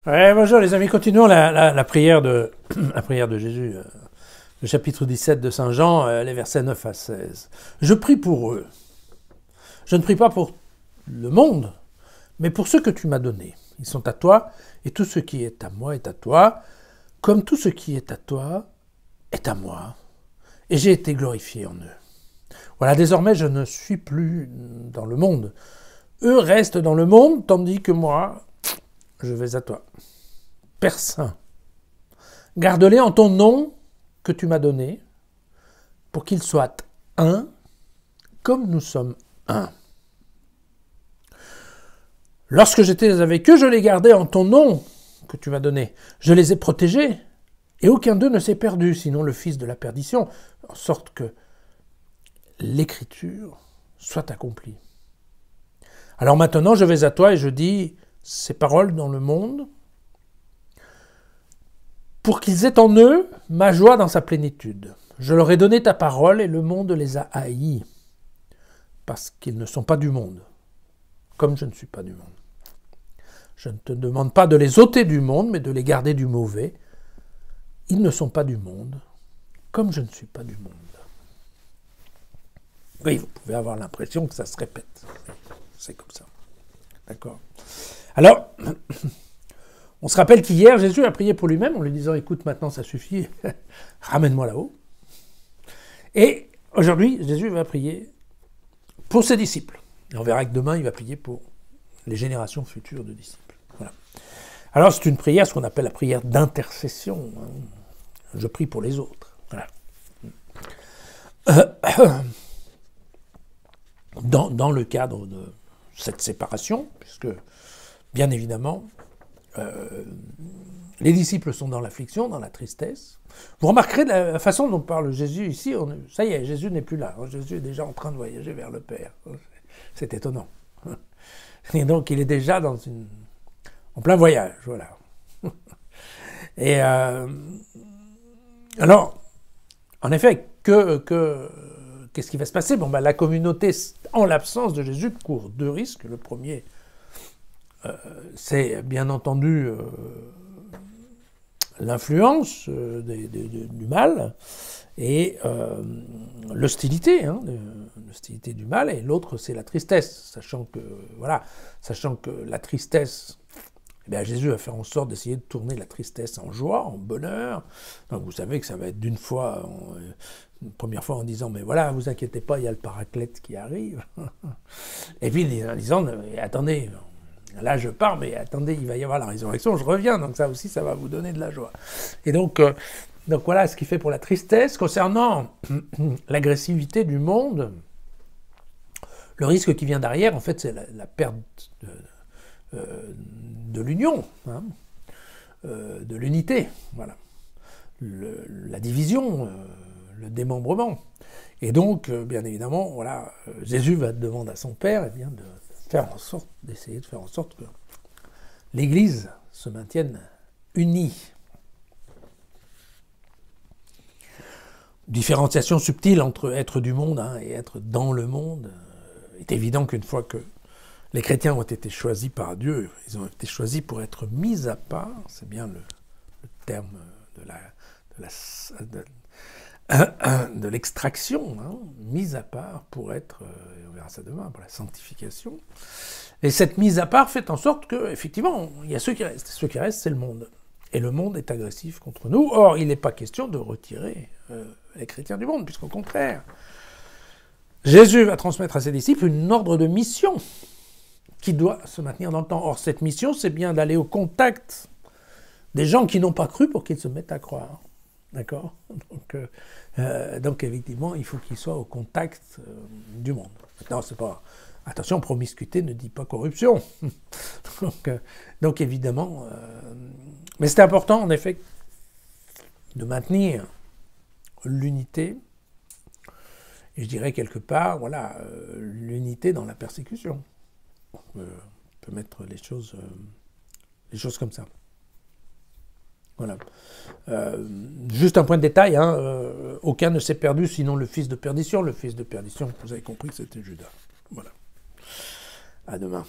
Ouais, bonjour les amis, continuons la prière la prière de Jésus, le chapitre 17 de Saint Jean, les versets 9 à 16. Je prie pour eux. Je ne prie pas pour le monde, mais pour ceux que tu m'as donnés. Ils sont à toi, et tout ce qui est à moi est à toi, comme tout ce qui est à toi est à moi. Et j'ai été glorifié en eux. Voilà, désormais je ne suis plus dans le monde. Eux restent dans le monde, tandis que moi, je vais à toi. Père Saint, garde-les en ton nom que tu m'as donné, pour qu'ils soient un, comme nous sommes un. Lorsque j'étais avec eux, je les gardais en ton nom que tu m'as donné. Je les ai protégés, et aucun d'eux ne s'est perdu, sinon le fils de la perdition, en sorte que l'écriture soit accomplie. Alors maintenant, je vais à toi et je dis ces paroles dans le monde, pour qu'ils aient en eux ma joie dans sa plénitude. Je leur ai donné ta parole et le monde les a haïs, parce qu'ils ne sont pas du monde, comme je ne suis pas du monde. Je ne te demande pas de les ôter du monde, mais de les garder du mauvais. Ils ne sont pas du monde, comme je ne suis pas du monde. Oui, vous pouvez avoir l'impression que ça se répète. C'est comme ça. D'accord. Alors, on se rappelle qu'hier, Jésus a prié pour lui-même en lui disant « Écoute, maintenant ça suffit, ramène-moi là-haut. » Et aujourd'hui, Jésus va prier pour ses disciples. Et on verra que demain, il va prier pour les générations futures de disciples. Voilà. Alors, c'est une prière, ce qu'on appelle la prière d'intercession. Je prie pour les autres. Voilà. Dans le cadre de cette séparation, puisque, bien évidemment, les disciples sont dans l'affliction, dans la tristesse. Vous remarquerez la façon dont parle Jésus ici, ça y est, Jésus n'est plus là. Jésus est déjà en train de voyager vers le Père. C'est étonnant. Et donc, il est déjà en plein voyage, voilà. Et alors, en effet, qu'est-ce qui va se passer? Bon, la communauté, en l'absence de Jésus, court deux risques. Le premier, c'est bien entendu l'influence du mal et l'hostilité, l'hostilité du mal, et l'autre c'est la tristesse, sachant que la tristesse, eh bien, Jésus va faire en sorte d'essayer de tourner la tristesse en joie, en bonheur. Donc vous savez que ça va être d'une fois, une première fois en disant, mais voilà, vous inquiétez pas, il y a le paraclète qui arrive. Et puis en disant, attendez, là je pars, mais attendez, il va y avoir la résurrection, je reviens, donc ça aussi, ça va vous donner de la joie. Et donc voilà ce qu'il fait pour la tristesse. Concernant l'agressivité du monde, le risque qui vient derrière, en fait, c'est la perte de l'union, de l'unité, voilà. La division, le démembrement. Et donc, bien évidemment, voilà, Jésus va demander à son Père d'essayer de faire en sorte que l'Église se maintienne unie. Différenciation subtile entre être du monde et être dans le monde. Il est évident qu'une fois que les chrétiens ont été choisis par Dieu, ils ont été choisis pour être mis à part, c'est bien le terme de l'extraction, mis à part pour être, on verra ça demain, pour la sanctification. Et cette mise à part fait en sorte qu'effectivement, il y a ceux qui restent. Ceux qui restent, c'est le monde. Et le monde est agressif contre nous. Or, il n'est pas question de retirer les chrétiens du monde, puisqu'au contraire, Jésus va transmettre à ses disciples une ordre de mission qui doit se maintenir dans le temps. Or, cette mission, c'est bien d'aller au contact des gens qui n'ont pas cru pour qu'ils se mettent à croire. D'accord ? Donc, effectivement, il faut qu'ils soient au contact du monde. Maintenant, c'est pas... Attention, promiscuité ne dit pas corruption. donc évidemment... Mais c'est important, en effet, de maintenir l'unité, et je dirais quelque part, voilà, l'unité dans la persécution. On peut mettre les choses comme ça. Voilà. Juste un point de détail, aucun ne s'est perdu sinon le fils de perdition. Le fils de perdition, vous avez compris que c'était Judas. Voilà. À demain.